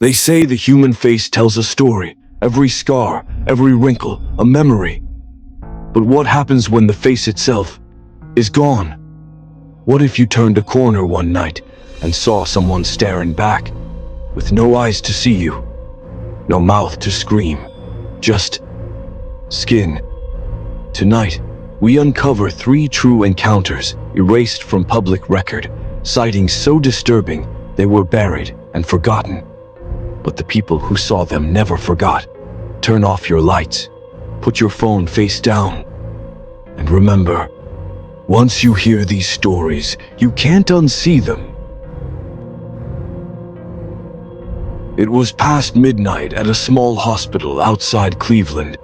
They say the human face tells a story, every scar, every wrinkle, a memory. But what happens when the face itself is gone? What if you turned a corner one night and saw someone staring back, with no eyes to see you, no mouth to scream, just skin? Tonight, we uncover 3 true encounters erased from public record, sightings so disturbing they were buried and forgotten. But the people who saw them never forgot. Turn off your lights, put your phone face down, and remember, once you hear these stories, you can't unsee them. It was past midnight at a small hospital outside Cleveland.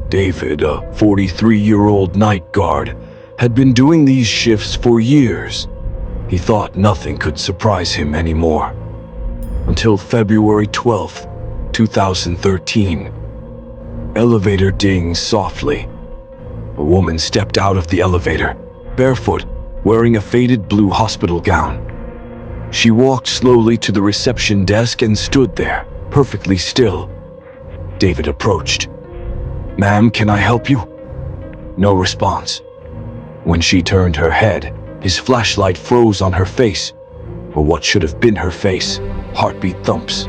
David, a 43-year-old night guard, had been doing these shifts for years. He thought nothing could surprise him anymore. Until February 12th, 2013. Elevator dings softly. A woman stepped out of the elevator, barefoot, wearing a faded blue hospital gown. She walked slowly to the reception desk and stood there, perfectly still. David approached. "Ma'am, can I help you?" No response. When she turned her head, his flashlight froze on her face, or what should have been her face. Heartbeat thumps.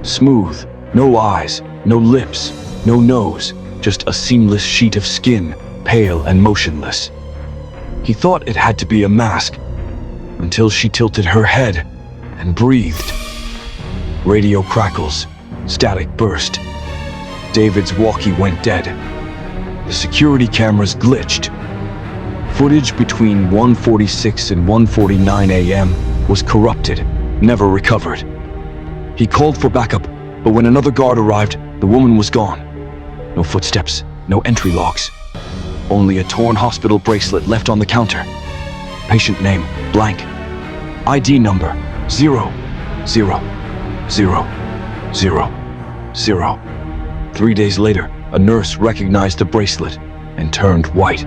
Smooth, no eyes, no lips, no nose, just a seamless sheet of skin, pale and motionless. He thought it had to be a mask, until she tilted her head and breathed. Radio crackles, static burst. David's walkie went dead. The security cameras glitched. Footage between 1:46 and 1:49 a.m. was corrupted, never recovered. He called for backup, but when another guard arrived, the woman was gone. No footsteps, no entry logs. Only a torn hospital bracelet left on the counter. Patient name, blank. ID number, 0, 0, 0, 0, 0. 3 days later, a nurse recognized the bracelet and turned white.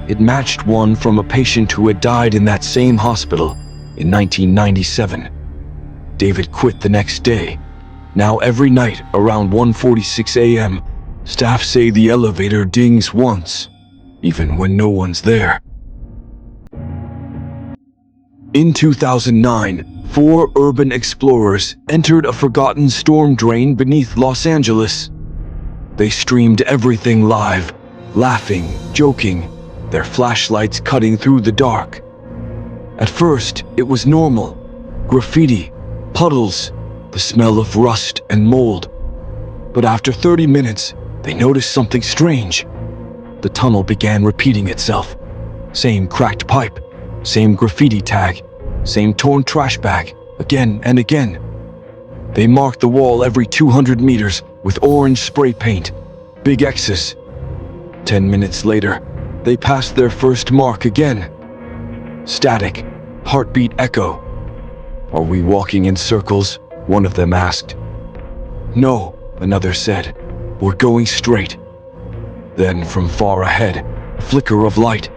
It matched one from a patient who had died in that same hospital in 1997. David quit the next day. Now every night around 1:46 a.m., staff say the elevator dings once, even when no one's there. In 2009, 4 urban explorers entered a forgotten storm drain beneath Los Angeles. They streamed everything live, laughing, joking, their flashlights cutting through the dark. At first, it was normal. Graffiti, puddles, the smell of rust and mold. But after 30 minutes, they noticed something strange. The tunnel began repeating itself. Same cracked pipe, same graffiti tag, same torn trash bag, again and again. They marked the wall every 200 meters with orange spray paint, big X's. 10 minutes later, they passed their first mark again. Static, heartbeat echo. "Are we walking in circles?" one of them asked. "No," another said. "We're going straight." Then from far ahead, a flicker of light.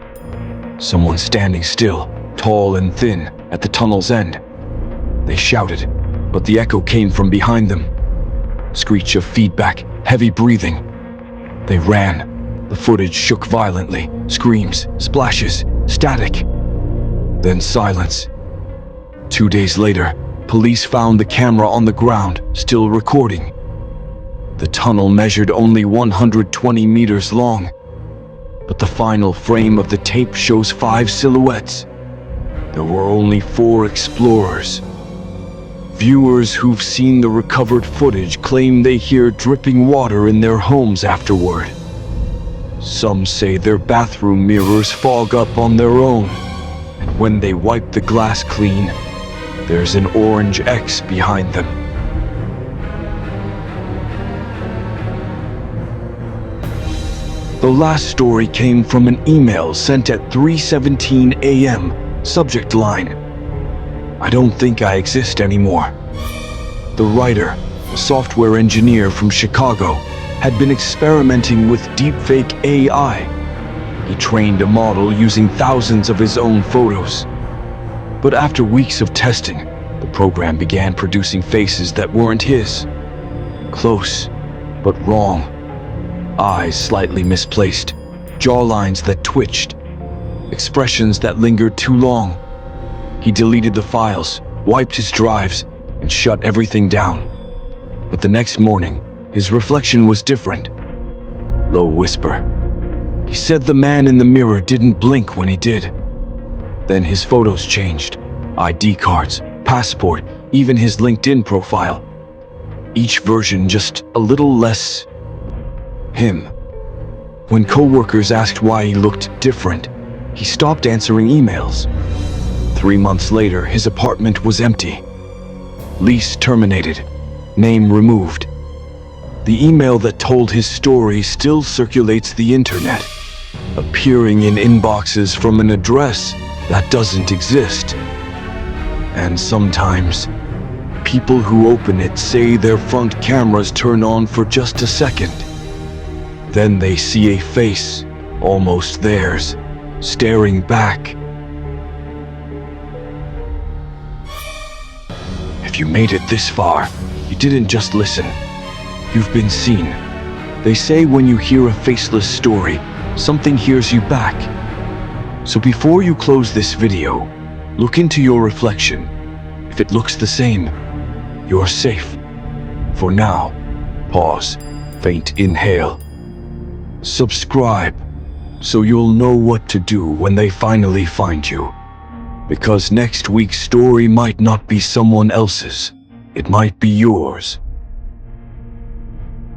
Someone standing still, tall and thin, at the tunnel's end. They shouted, but the echo came from behind them. Screech of feedback, heavy breathing. They ran. The footage shook violently. Screams, splashes, static. Then silence. 2 days later, police found the camera on the ground, still recording. The tunnel measured only 120 meters long, but the final frame of the tape shows 5 silhouettes. There were only 4 explorers. Viewers who've seen the recovered footage claim they hear dripping water in their homes afterward. Some say their bathroom mirrors fog up on their own, and when they wipe the glass clean, there's an orange X behind them. The last story came from an email sent at 3:17 a.m. Subject line: "I don't think I exist anymore." The writer, a software engineer from Chicago, had been experimenting with deepfake AI. He trained a model using thousands of his own photos. But after weeks of testing, the program began producing faces that weren't his. Close, but wrong. Eyes slightly misplaced, jawlines that twitched, expressions that lingered too long. He deleted the files, wiped his drives, and shut everything down. But the next morning, his reflection was different. Low whisper. He said the man in the mirror didn't blink when he did. Then his photos changed. ID cards, passport, even his LinkedIn profile. Each version just a little less him. When coworkers asked why he looked different, he stopped answering emails. 3 months later, his apartment was empty. Lease terminated. Name removed. The email that told his story still circulates the internet, appearing in inboxes from an address that doesn't exist. And sometimes, people who open it say their front cameras turn on for just a second. Then they see a face, almost theirs, staring back. If you made it this far, you didn't just listen. You've been seen. They say when you hear a faceless story, something hears you back. So before you close this video, look into your reflection. If it looks the same, you're safe. For now, pause, faint inhale. Subscribe, so you'll know what to do when they finally find you. Because next week's story might not be someone else's, it might be yours.